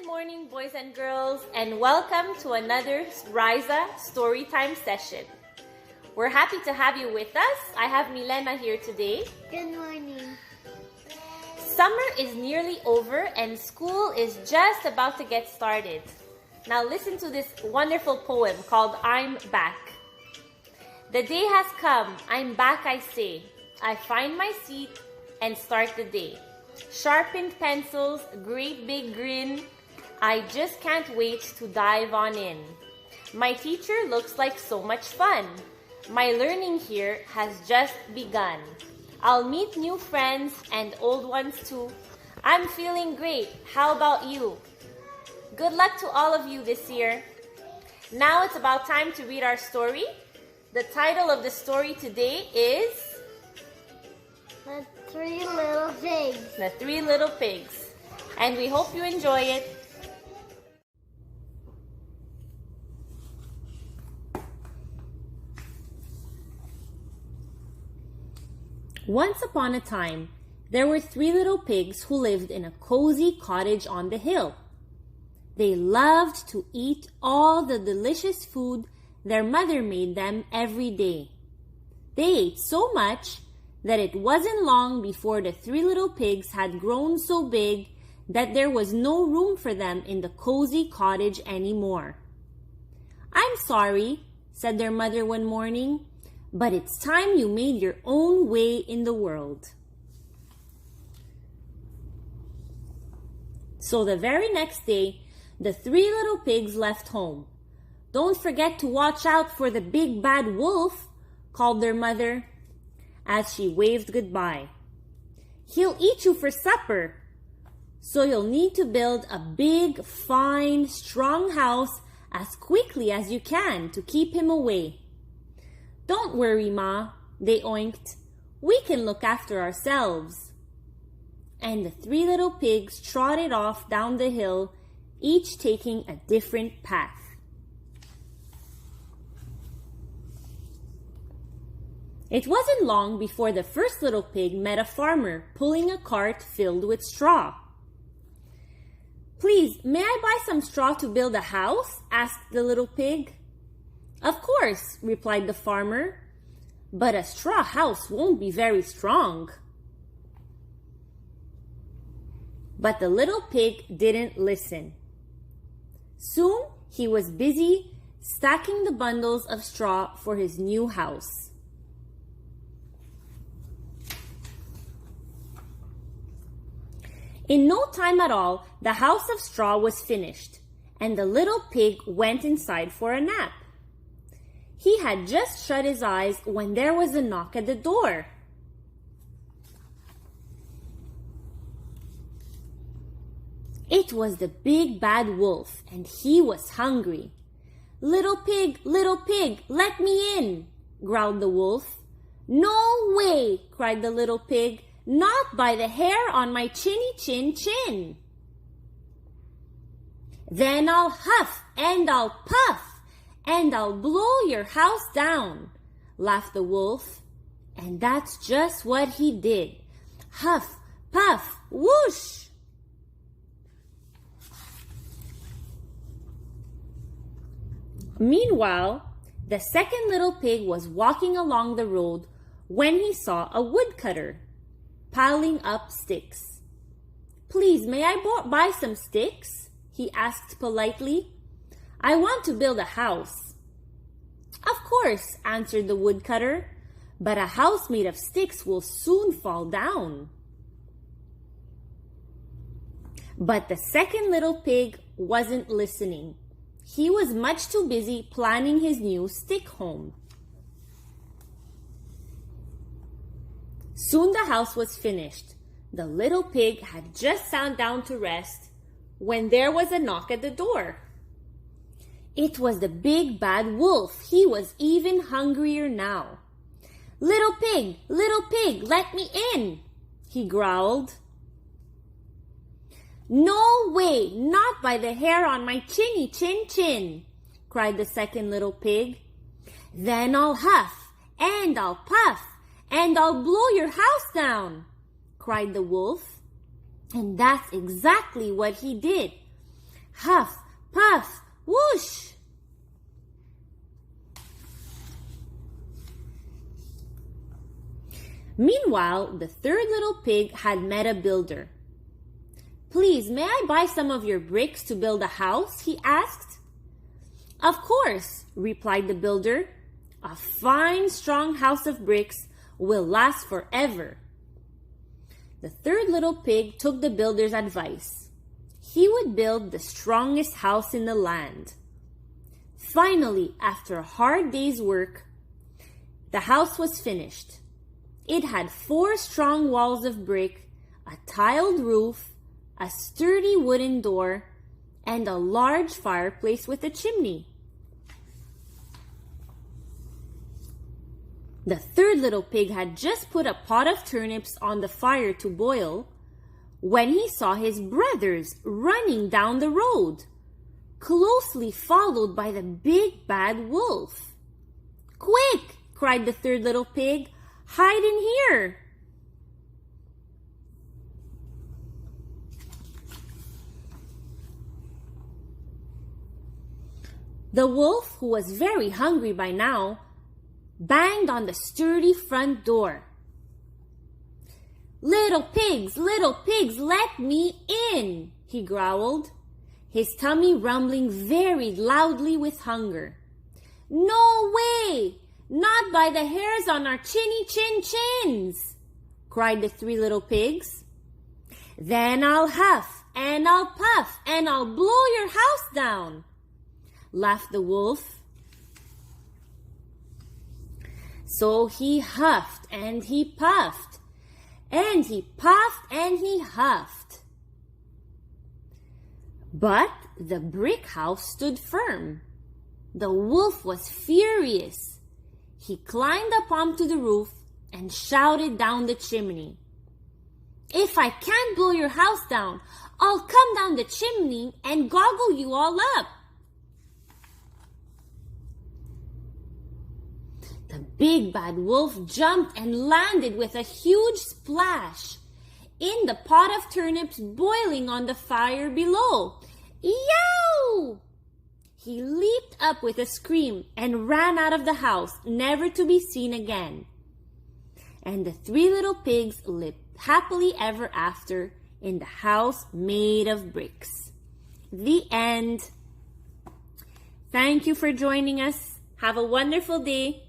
morning, boys and girls, and welcome to another REISA Storytime session. We're happy to have you with us. I have Milena here today. Good morning. Summer is nearly over and school is just about to get started. Now listen to this wonderful poem called I'm Back. The day has come, I'm back I say. I find my seat and start the day. Sharpened pencils, great big grin. I just can't wait to dive on in. My teacher looks like so much fun. My learning here has just begun. I'll meet new friends and old ones too. I'm feeling great. How about you? Good luck to all of you this year. Now it's about time to read our story. The title of the story today is The Three Little Pigs. The Three Little Pigs. And we hope you enjoy it. Once upon a time, there were three little pigs who lived in a cozy cottage on the hill. They loved to eat all the delicious food their mother made them every day. They ate so much that it wasn't long before the three little pigs had grown so big that there was no room for them in the cozy cottage anymore. "I'm sorry," said their mother one morning, "but it's time you made your own way in the world." So the very next day, the three little pigs left home. "Don't forget to watch out for the big bad wolf," called their mother as she waved goodbye. "He'll eat you for supper, so you'll need to build a big, fine, strong house as quickly as you can to keep him away." "Don't worry, Ma," they oinked. "We can look after ourselves." And the three little pigs trotted off down the hill, each taking a different path. It wasn't long before the first little pig met a farmer pulling a cart filled with straw. "Please, may I buy some straw to build a house?" asked the little pig. "Of course," replied the farmer, "but a straw house won't be very strong." But the little pig didn't listen. Soon he was busy stacking the bundles of straw for his new house. In no time at all, the house of straw was finished, and the little pig went inside for a nap. He had just shut his eyes when there was a knock at the door. It was the big bad wolf, and he was hungry. Little pig, let me in," growled the wolf. "No way," cried the little pig. "Not by the hair on my chinny chin chin." "Then I'll huff and I'll puff and I'll blow your house down," laughed the wolf. And that's just what he did. Huff, puff, whoosh! Meanwhile, the second little pig was walking along the road when he saw a woodcutter piling up sticks. "Please, may I buy some sticks?" he asked politely. "I want to build a house." "Of course," answered the woodcutter, "but a house made of sticks will soon fall down." But the second little pig wasn't listening. He was much too busy planning his new stick home. Soon the house was finished. The little pig had just sat down to rest when there was a knock at the door. It was the big bad wolf. He was even hungrier now. Little pig, let me in," he growled. "No way, not by the hair on my chinny chin chin," cried the second little pig. "Then I'll huff and I'll puff and I'll blow your house down," cried the wolf. And that's exactly what he did. Huff, puff, whoosh! Meanwhile, the third little pig had met a builder. "Please, may I buy some of your bricks to build a house?" he asked. "Of course," replied the builder. "A fine, strong house of bricks will last forever." The third little pig took the builder's advice. He would build the strongest house in the land. Finally, after a hard day's work, the house was finished. It had 4 strong walls of brick, a tiled roof, a sturdy wooden door, and a large fireplace with a chimney. The third little pig had just put a pot of turnips on the fire to boil when he saw his brothers running down the road, closely followed by the big bad wolf. "Quick!" cried the third little pig. "Hide in here!" The wolf, who was very hungry by now, banged on the sturdy front door. Little pigs, let me in!" he growled, his tummy rumbling very loudly with hunger. "No way! Not by the hairs on our chinny chin chins!" cried the 3 little pigs. "Then I'll huff and I'll puff and I'll blow your house down," laughed the wolf. So he huffed and he puffed, and he puffed and he huffed. But the brick house stood firm. The wolf was furious. He climbed up onto the roof and shouted down the chimney. "If I can't blow your house down, I'll come down the chimney and goggle you all up." The big bad wolf jumped and landed with a huge splash in the pot of turnips boiling on the fire below. "Yow!" He leaped up with a scream and ran out of the house, never to be seen again. And the 3 little pigs lived happily ever after in the house made of bricks. The end. Thank you for joining us. Have a wonderful day.